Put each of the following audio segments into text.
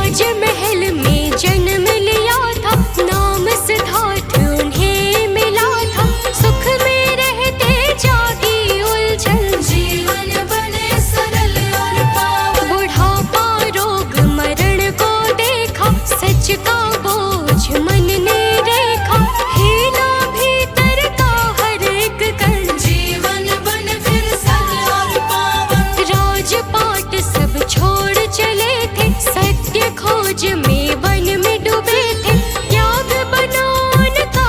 राजमहल में जन्म लिया था, नाम सिद्धार्थ उन्हें मिला था। सुख में रहते जागी उलझन, जीवन बने सरल और पावन। बुढ़ापा रोग मरण को देखा, सच का बोझ मन ने देखा। हीना भीतर का हर एक कण, जीवन बन फिर सरल और पावन। राजपाट सब छोड़ चले थे, सत्य खोज में वन में डूबे थे। त्याग बना उनका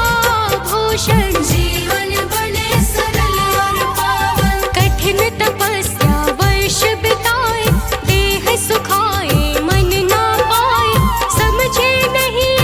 भूषण, जीवन बने सरल और पावन। कठिन तपस्या वर्ष बिताए, देह सुखाए मन ना पाए। समझे नहीं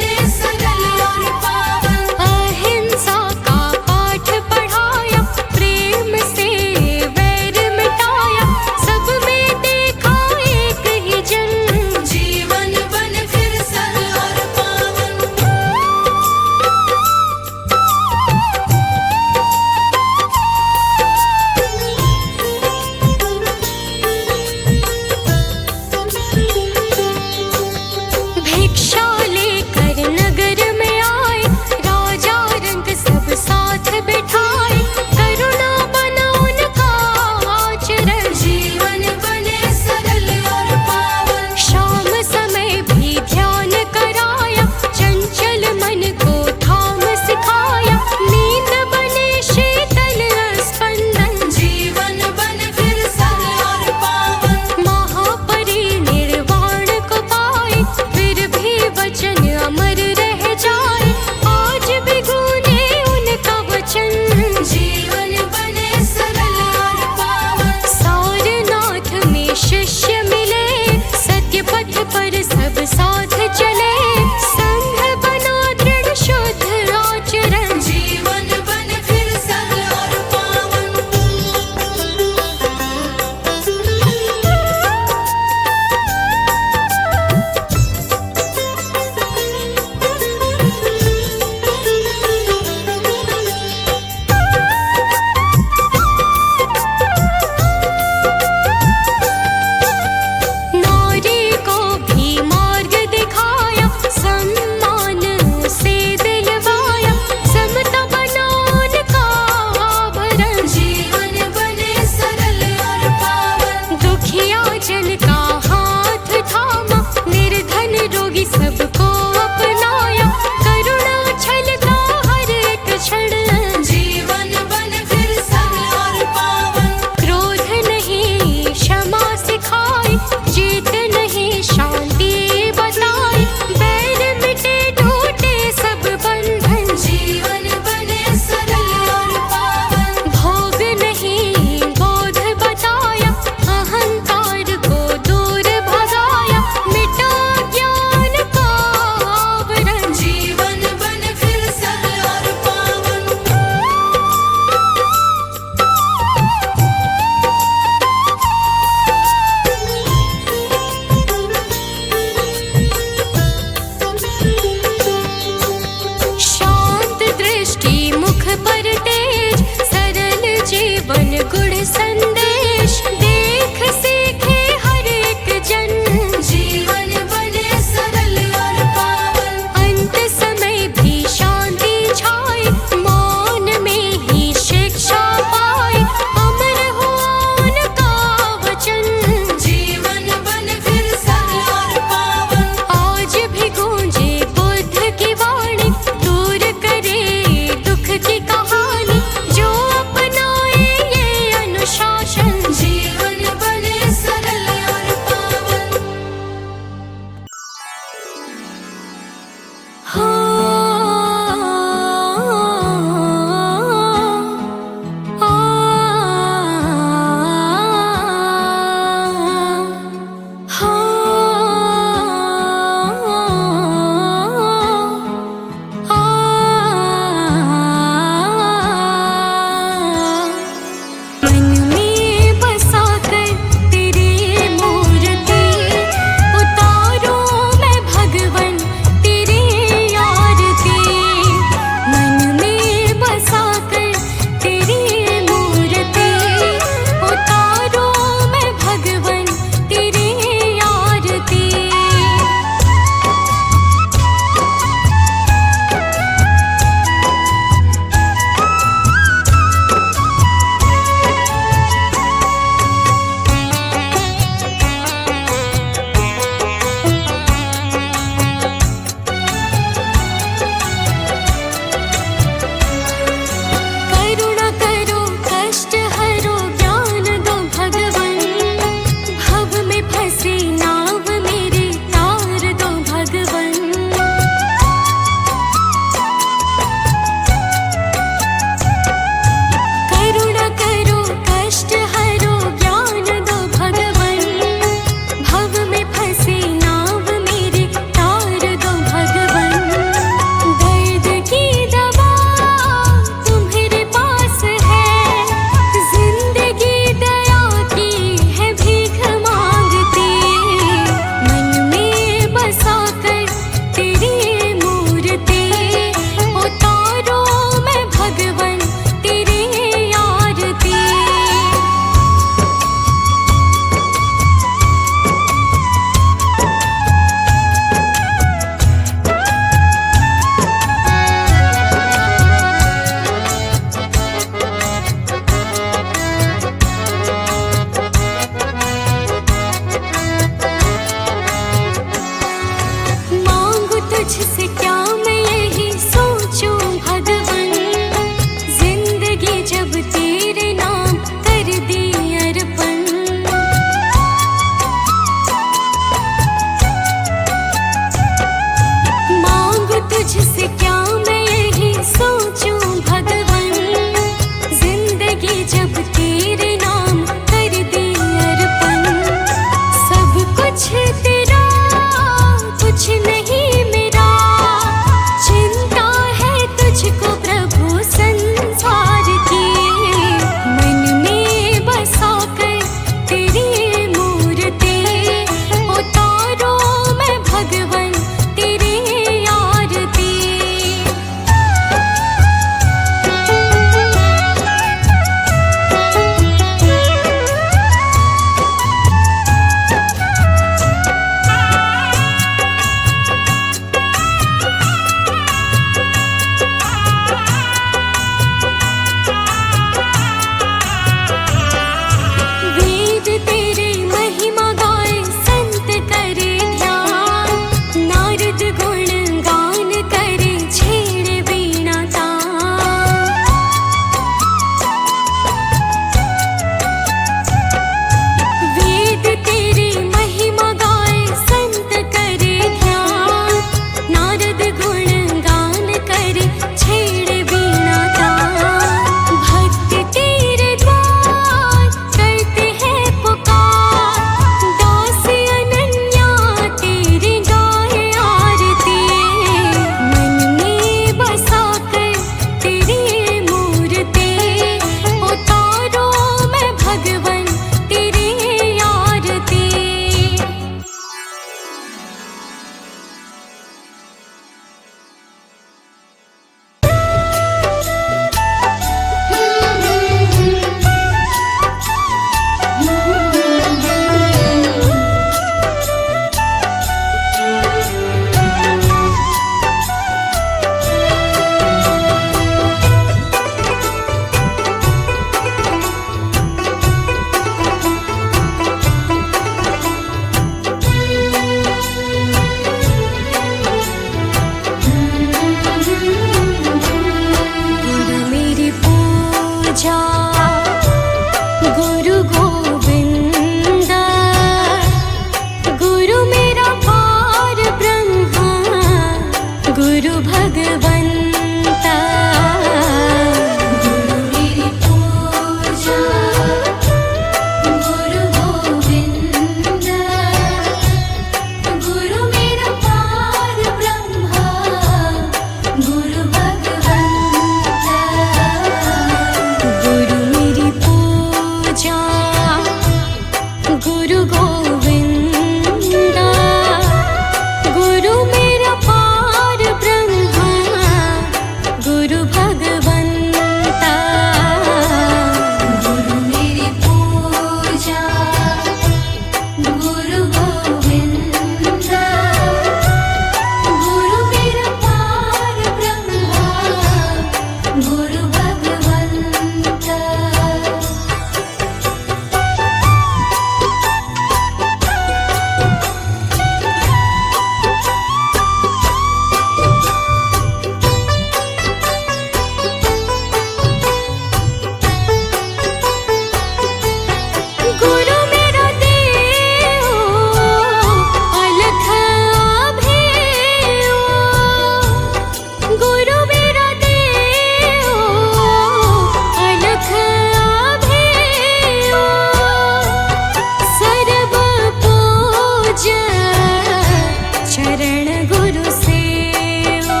चरण गुरु सेवा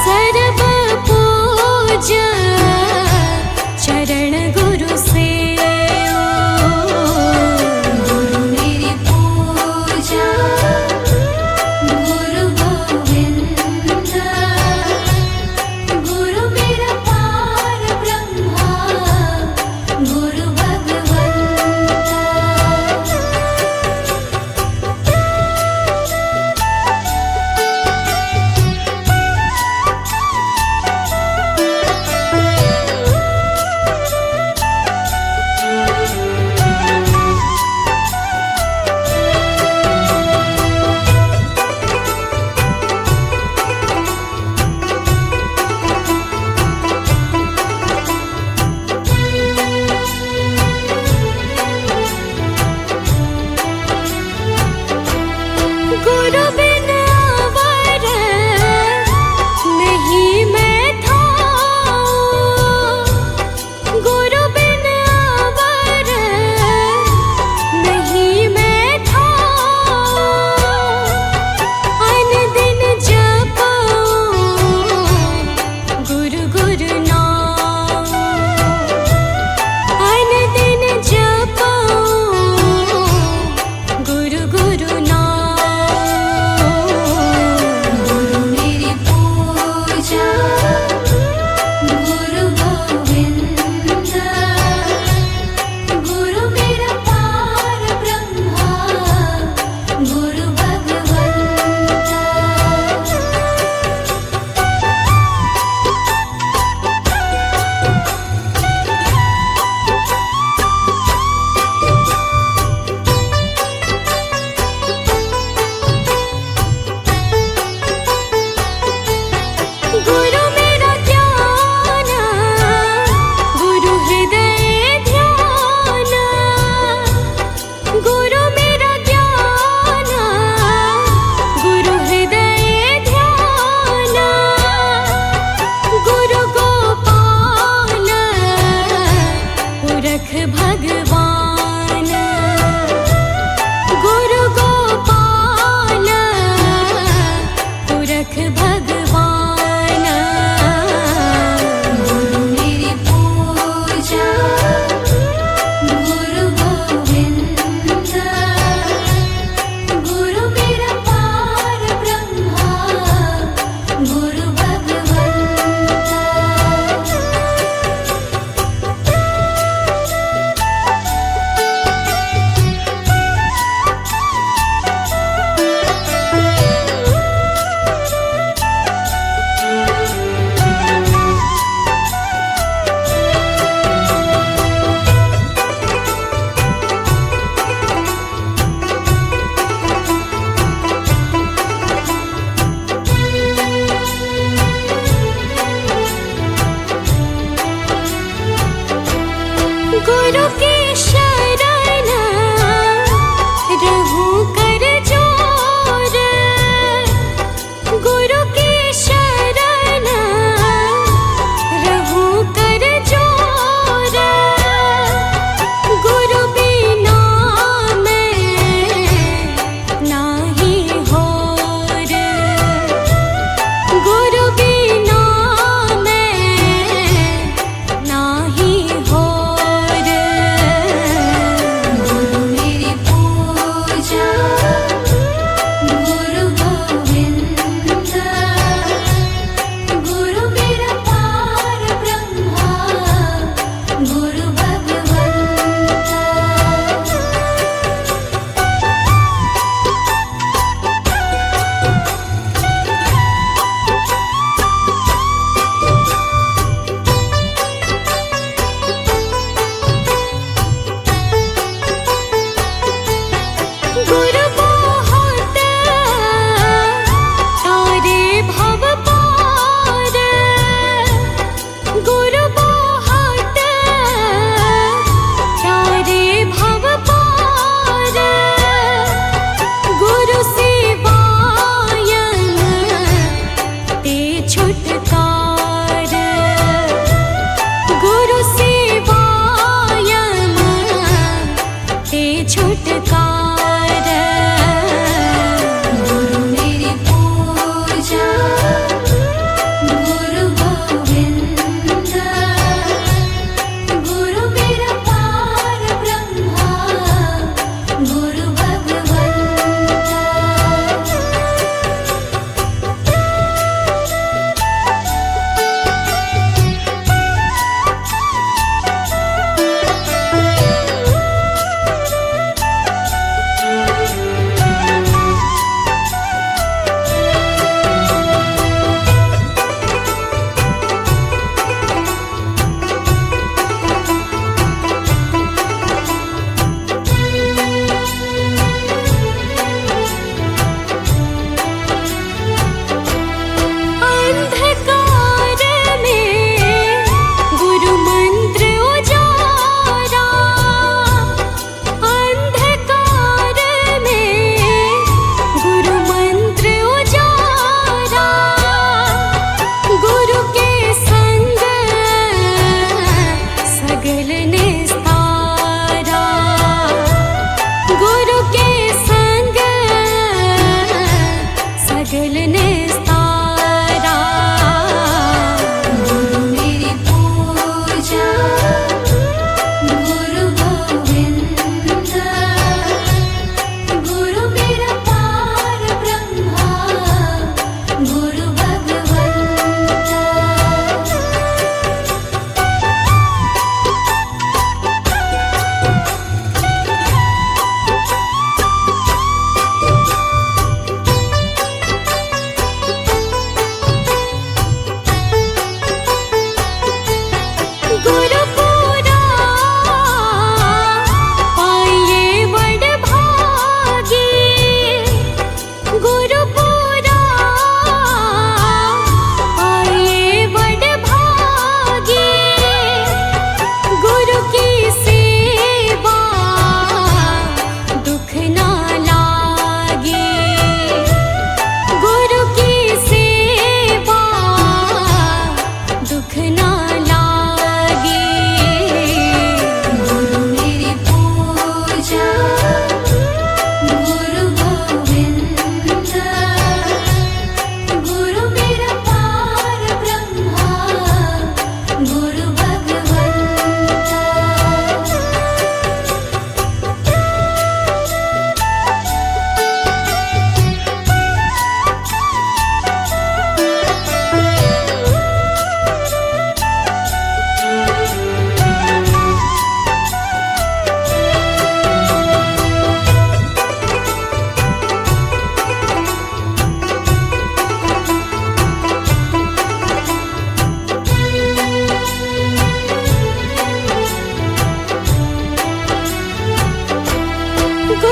सर्व पूज चरण गुरु सेवा गुरु मेरी पूजा गुरु गोविंद गुरु मेरा पार ब्रह्मा गुरु भगवंता गुरु बिन अवर नहीं मैं थाऊं गुरु बिन अवर नहीं मैं थाऊं अन दिन जपूं गुरु गुरु नाम अन दिन जपूं गुरु गुरु नाम गुरु मेरी पूजा गुरु गोविंद गुरु मेरा पार ब्रह्मा गुरु भगवंता गुरु मेरा ज्ञान गुरु हृदय ध्यान गुरु मेरा ज्ञान गुरु हृदय ध्यान गुरु गोपाल पुरख भगवान गुरु गोपाल पुरख भगवान गुरु मेरी पूजा गुरु गोविंद गुरु मेरा पार ब्रह्मा गुरु भगवंता गुरु की शरण रहूं कर जोर गुरु की शरण रहूं कर जोर गुरु बिना मैं नाही होर गुरु बिना मैं नाही होर गुरु मेरी पूजा गुरु गोविंद गुरु मेरा पार ब्रह्मा गुरु भगवंता गुरु बहुत तारे भव पार गुरु बहुत तारे भव पार गुरु सेवायन ते छुटकार गुरु सेवायन ते छुटकार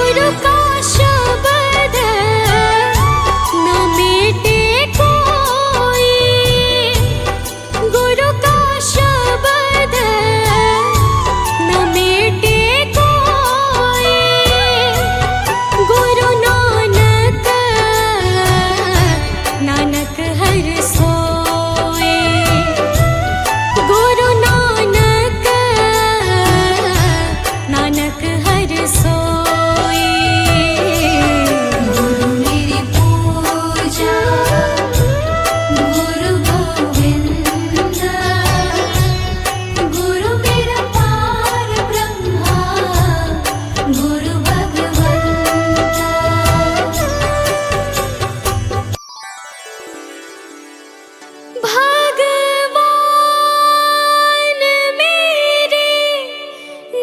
गुरु का शब्द न मिटे कोई, गुरु का शब्द न मिटे कोई। गुरु नानक नानक हर सोए, गुरु नानक नानक हर सोए। गुरु मेरी पूजा गुरु गोविंद, गुरु मेरा पार ब्रह्मा गुरु भगवंता। भगवान मेरी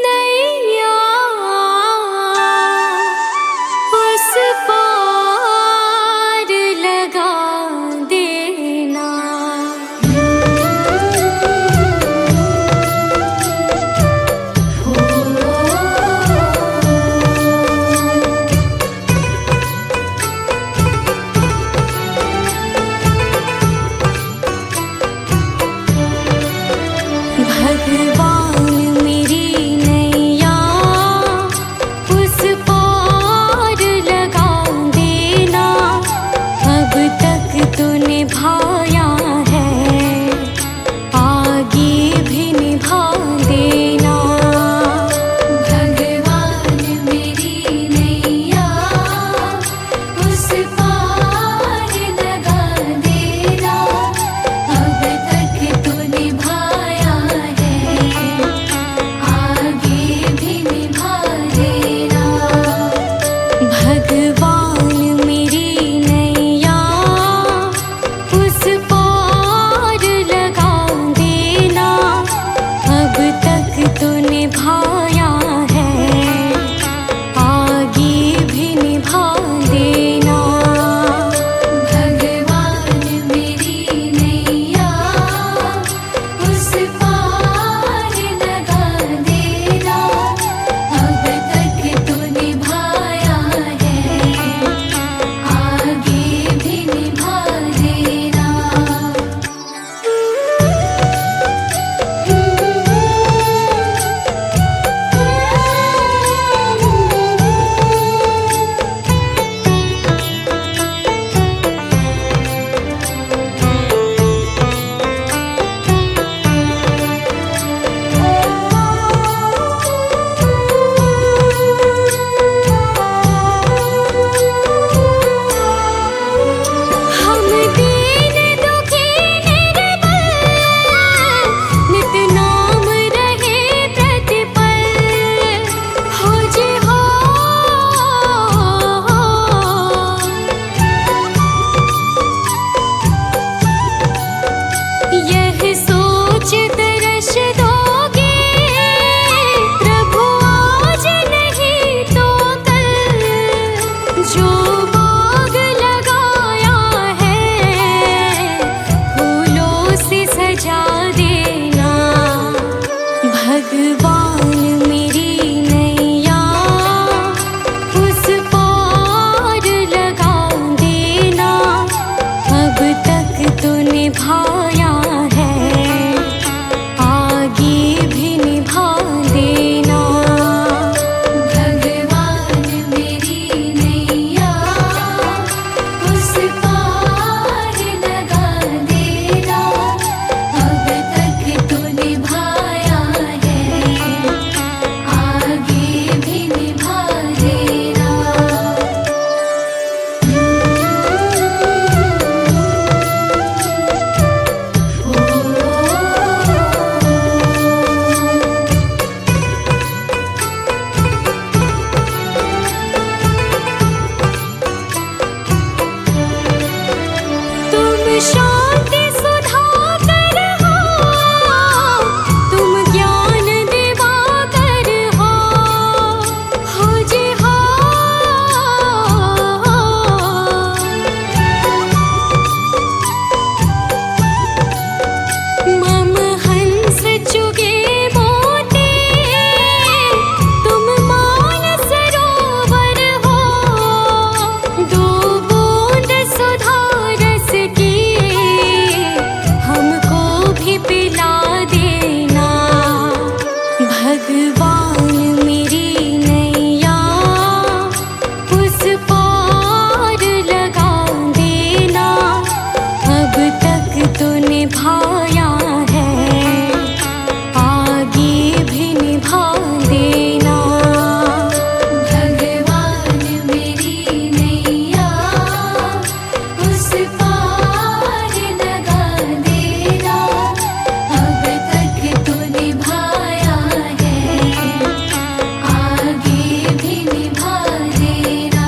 नैया उस पार लगा देना। भगवान मेरी नैया उस पार लगा देना। अब तक तो निभाया है, आगे भी निभा देना। भगवान मेरी नैया उस पार लगा देना। अब तक तो निभाया है, आगे भी निभा देना। भगवान मेरी नैया उस पार लगा देना। अब तक तो निभाया है, आगे भी निभा देना। भगवान मेरी नैया उस पार लगा देना। अब तक तो निभाया है, आगे भी निभा देना। हम दीन दुखी निर्बल, नित नाम रहे प्रतिपल। हो जे हो यह सोच तरस दोगे, प्रभु आज नहीं तो कल। जो बाग लगाया है फूलों से सजा देना। भगवान मेरी नैया उस पार लगा देना। अब तक तो निभाया है, आगे भी निभा देना। भगवान मेरी नैया उस पार लगा देना, अब तक तो निभाया है, आगे भी निभा देना। भगवान मेरी नैया उस पार लगा देना, अब तक तो निभाया है, आगे भी निभा देना।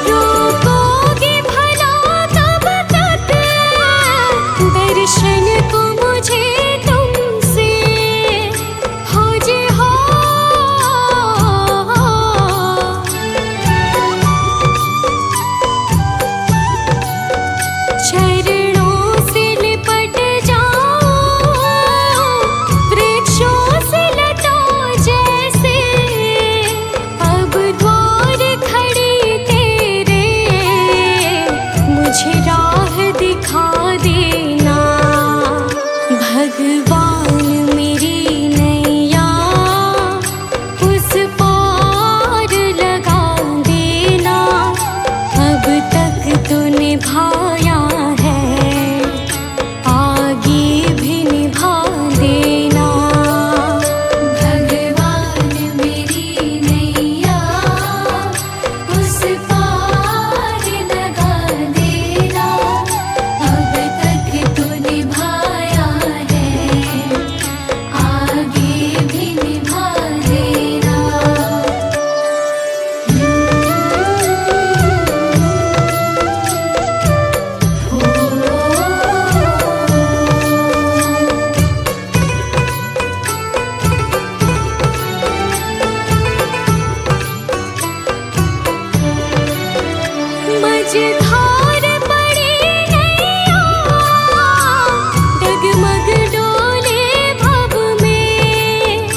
रोकोगे भला कब तक दर्शन को मुझे तुमसे, हो जे हो चरणों से लिपट जाओ, वृक्षों से लटा जैसे, अब द्वार खड़ी तेरे, मुझे राह दिखा देना। भगवान मेरी नैया उस पार लगा देना, अब तक तो निभाया है, आगे भी निभा देना। भगवान मेरी नैया उस पार लगा देना, अब तक तो निभाया है, आगे भी निभा देना। मझधार पड़ी नैया, डगमग डोले भव में,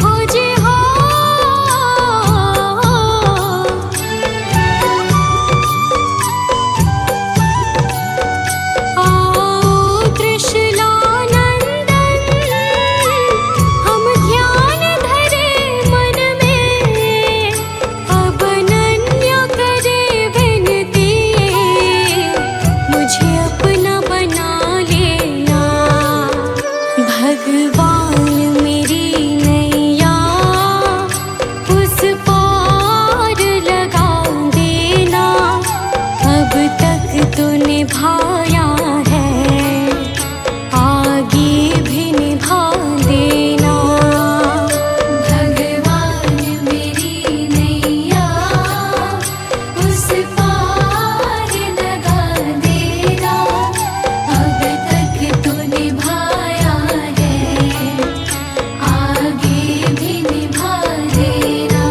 हो जे हो आओ त्रिशूलानंदन, हम ध्यान धरे मन में, अब अनन्य करे विनती, मुझे अपना बना लेना। भगवान मेरी नैया उस पार लगा देना, अब तक तो निभाया है, आगे भी निभा देना। भगवान मेरी नैया उस पार लगा देना, अब तक तो निभाया है, आगे भी निभा देना।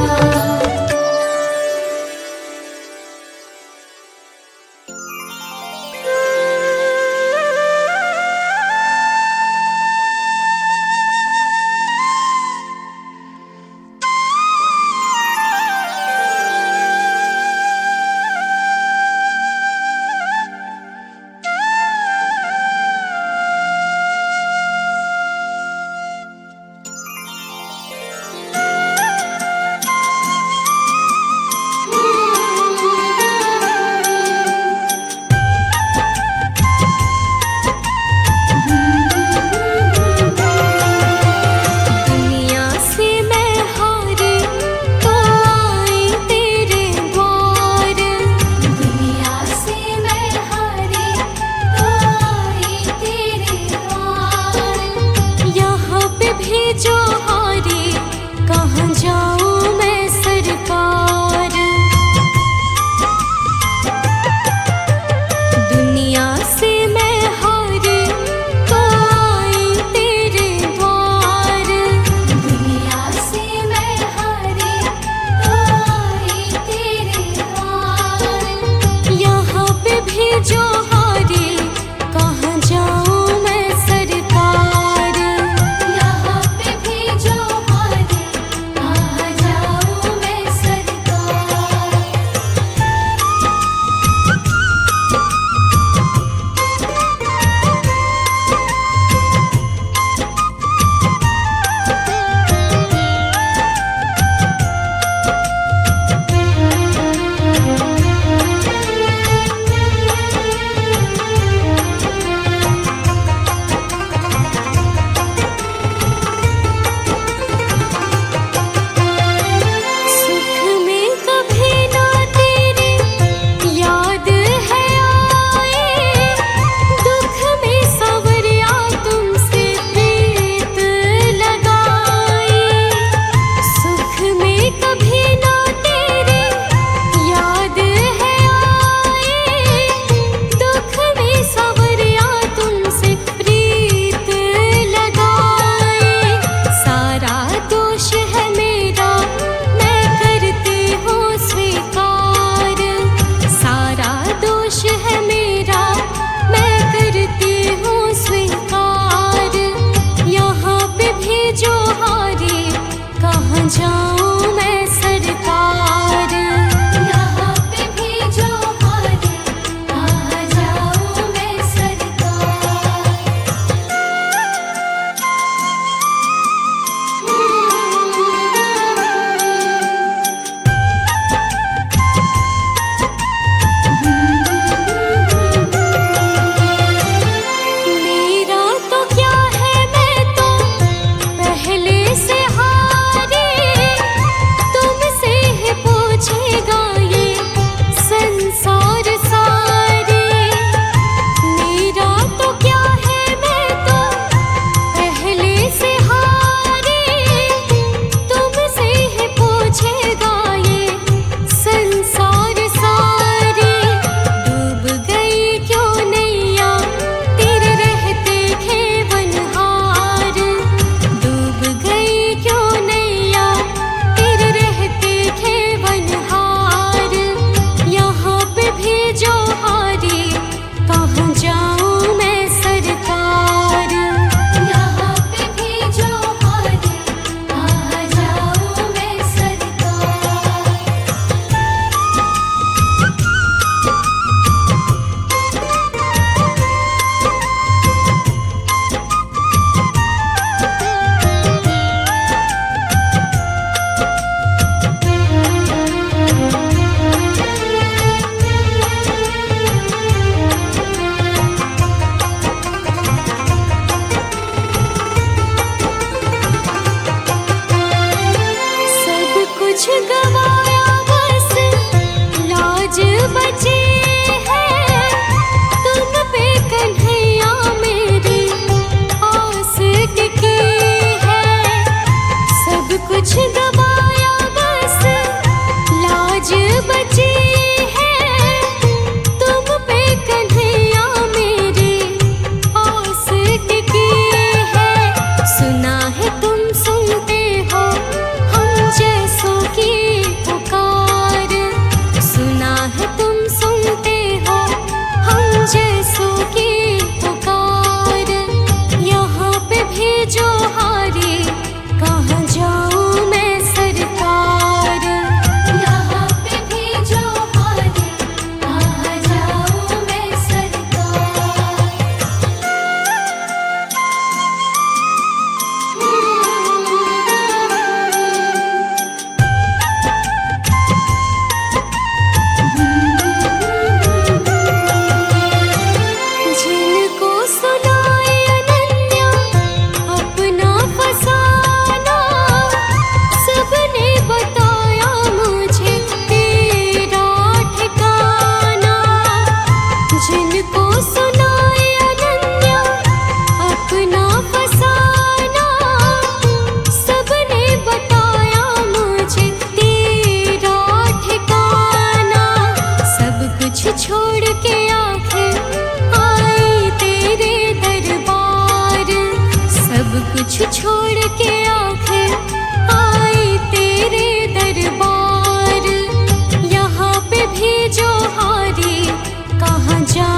जो हारे, कहाँ जाऊँ मैं सरकार। यहाँ पे भी जो हारे, कहाँ जाऊँ मैं सरकार। जाऊँ मैं सरकार। यहाँ पे भी जो हारे, कहाँ जाऊँ मैं सरकार। मेरा तो क्या है, मैं तो पहले से पूछेगा ये संसार सारे। मेरा तो क्या है, मैं तो पहले से हारे, तुमसे ही पूछेगा ये संसार सारे। डूब गई क्यों नैया तेरे रहते खेवनहार। डूब गई क्यों नैया तेरे रहते खेवनहार। यहाँ पे भी जो हारे, कहाँ जाऊँ मैं सरकार। यहाँ पे भी जो हारे, कहाँ जाऊँ मैं सरकार। कुछ गवाया बस लाज बची है। तुम पे कन्हैया मेरी आस टिकी है। सब कुछ गवाया बस लाज बची है। तुम पे कन्हैया मेरी आस टिकी है। सुना है तुम सुनते हो हम जैसों की पुकार। सुना है तुम सुनते हो हम जैसों की पुकार। यहाँ पे भी जो हारे, कहाँ जाऊँ मैं सरकार। यहाँ पे भी जो हारे, कहाँ जाऊँ मैं सरकार। जिनको सुनाए अनन्या अपना फसाना, सबने बताया मुझे तेरा ठिकाना। जिनको सुनाए अनन्या अपना फसाना, सबने बताया मुझे तेरा ठिकाना। सब कुछ छोड़ के आखिर आई तेरे दरबार। सब कुछ छोड़ के आखिर आई तेरे दरबार। यहाँ पे भी जो हारे, कहाँ जा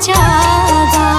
जागा।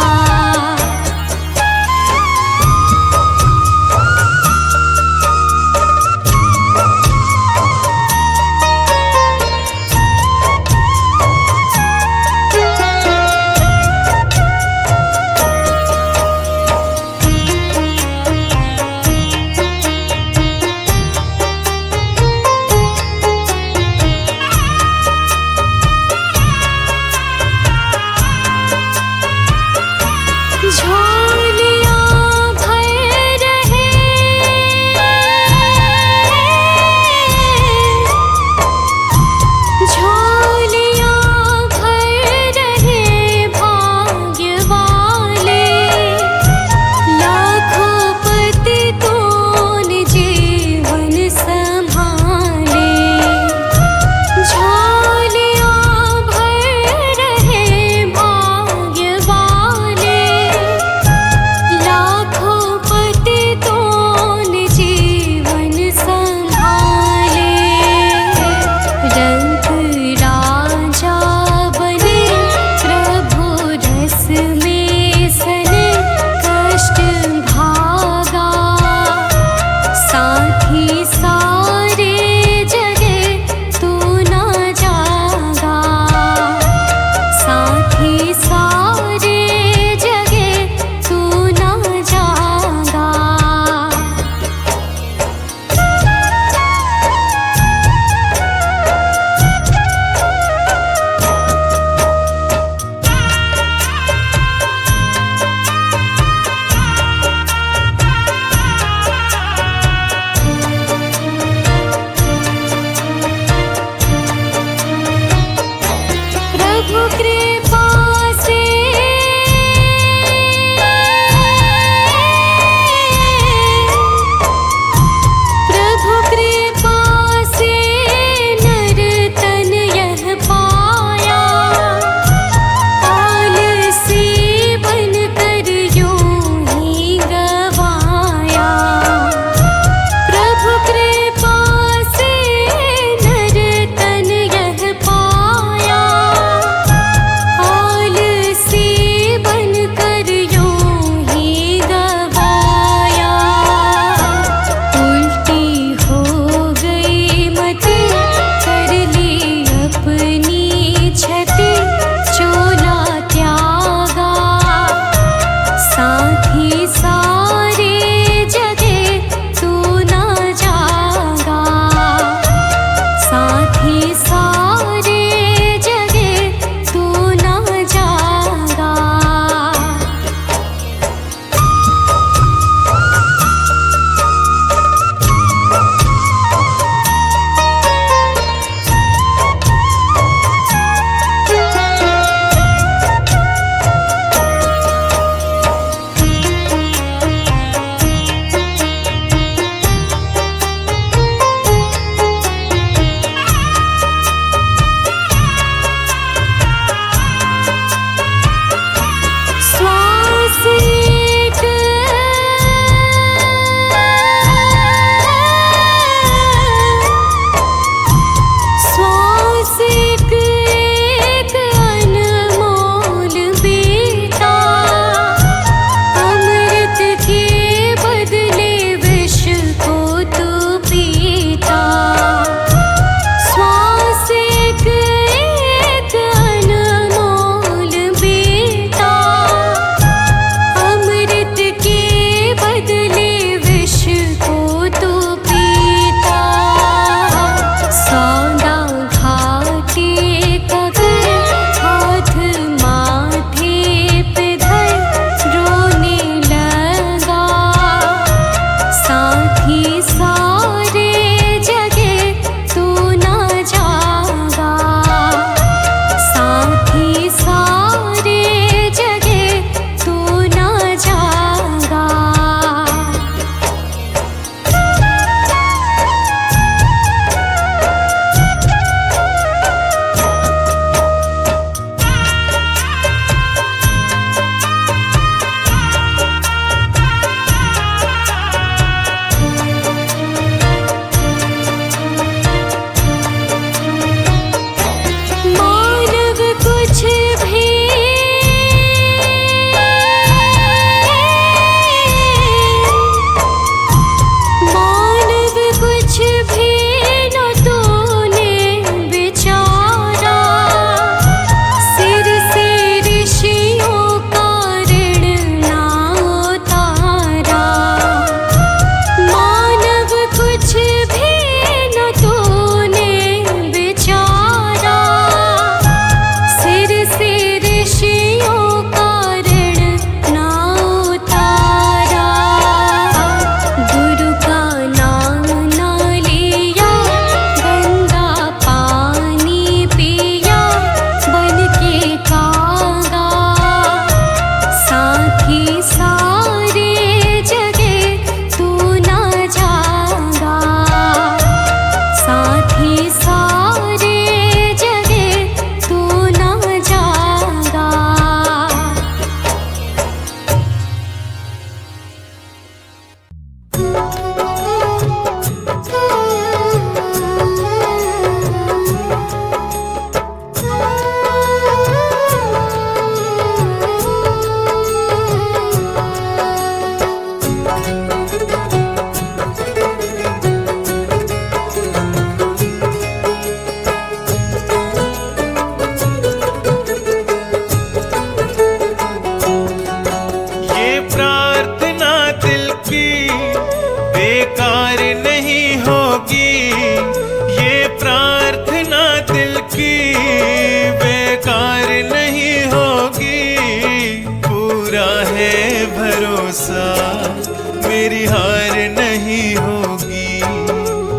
मेरी हार नहीं होगी,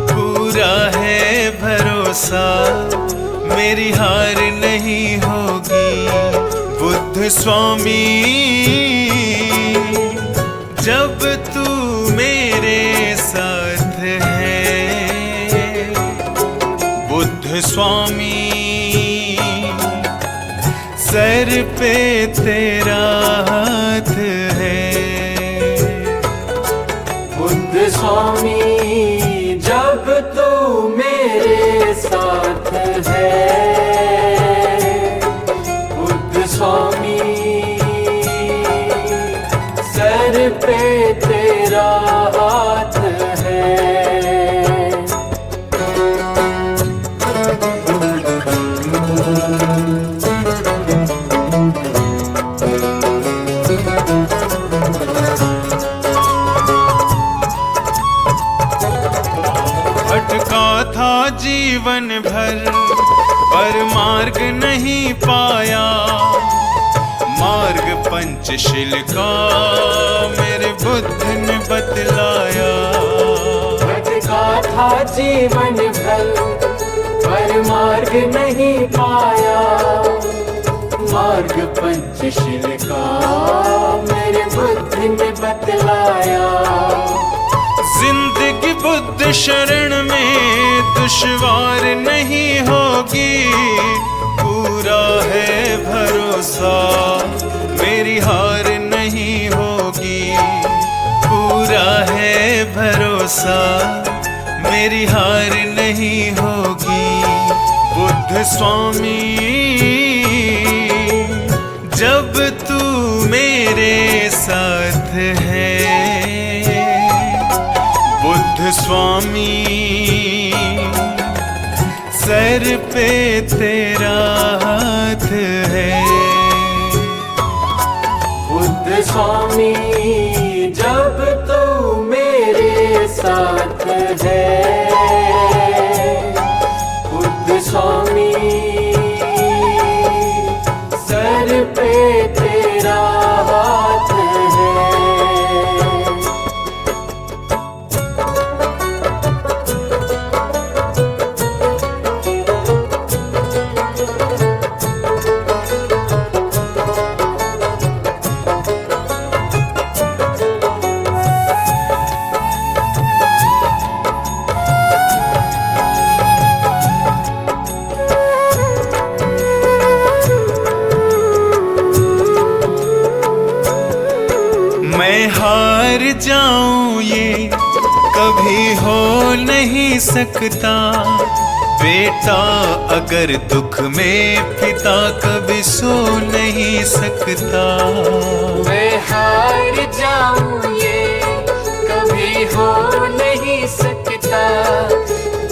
पूरा है भरोसा मेरी हार नहीं होगी। बुद्ध स्वामी जब तू मेरे साथ है, बुद्ध स्वामी सर पे तेरा हाथ है। बुद्ध स्वामी जब तू मेरे साथ है, बुद्ध स्वामी सर पे तेरा हाथ है। भटका था जीवन भर पर मार्ग नहीं पाया, मार्ग पंचशील का मेरे बुद्ध ने बतलाया। भटका था जीवन भर पर मार्ग नहीं पाया, मार्ग पंचशील का मेरे बुद्ध ने बतलाया। जिंदगी बुद्ध शरण में दुश्वार नहीं होगी, पूरा है भरोसा मेरी हार नहीं होगी, पूरा है भरोसा मेरी हार नहीं होगी। बुद्ध स्वामी जब तू मेरे साथ है, बुद्ध स्वामी सर पे तेरा हाथ है। बुद्ध स्वामी जब तू मेरे साथ है, बुद्ध स्वामी सर पे तेरा हाथ है। मैं हार जाऊं ये कभी हो नहीं सकता, बेटा अगर दुख में पिता कभी सो नहीं सकता। मैं हार जाऊं ये कभी हो नहीं सकता,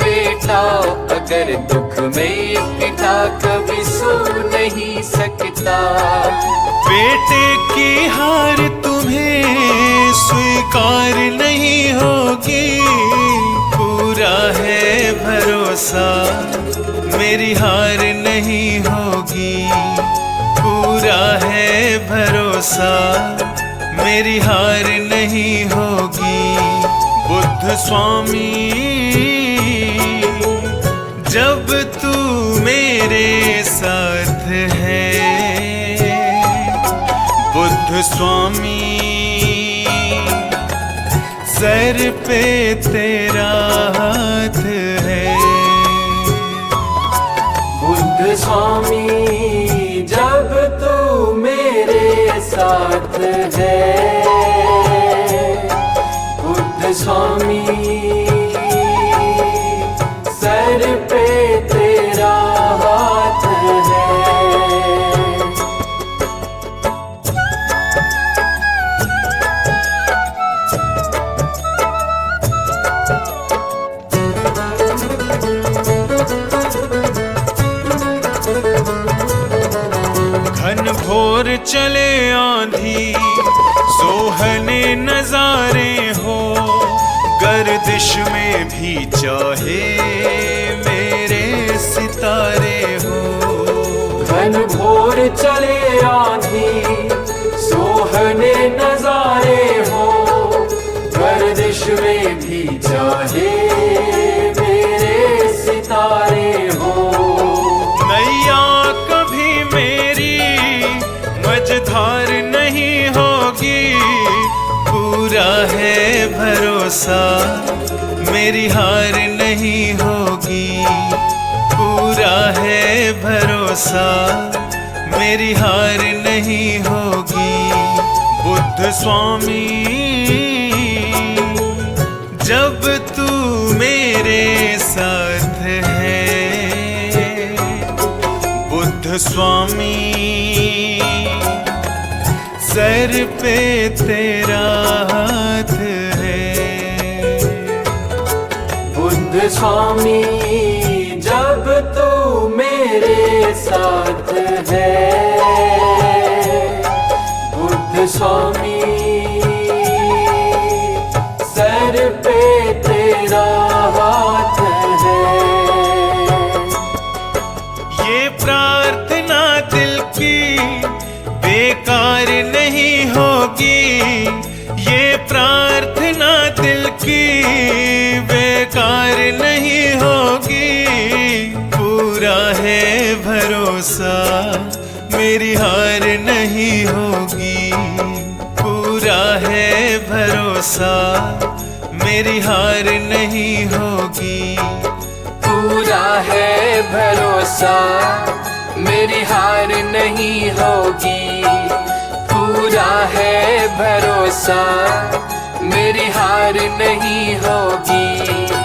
बेटा अगर दुख में पिता कभी सो नहीं सकता। बेटे की हार तुम्हें स्वीकार नहीं होगी, पूरा है भरोसा मेरी हार नहीं होगी, पूरा है भरोसा मेरी हार नहीं होगी। बुद्ध स्वामी जब तू मेरे साथ है, बुद्ध स्वामी सर पे तेरा हाथ है। बुद्ध स्वामी जब तू मेरे साथ है, बुद्ध स्वामी सर पे तेरा हाथ है। घन घोर चले आंधी सोहने नजारे हो, गर्दिश में भी चाहे मेरे सितारे हो। घन घोर चले आंधी सोहने नजारे हो, मझधार नहीं होगी, पूरा है भरोसा मेरी हार नहीं होगी, पूरा है भरोसा मेरी हार नहीं होगी। बुद्ध स्वामी जब तू मेरे साथ है, बुद्ध स्वामी सर पे तेरा हाथ है। बुद्ध स्वामी जब तू मेरे साथ है, बुद्ध स्वामी सर पे तेरा हाथ है। ये प्रार्थना दिल की बेकार नहीं होगी, ये प्रार्थना दिल की बेकार नहीं होगी, पूरा है भरोसा मेरी हार नहीं होगी, पूरा है भरोसा मेरी हार नहीं होगी, पूरा है भरोसा मेरी हार नहीं होगी, पूरा है भरोसा मेरी हार नहीं होगी।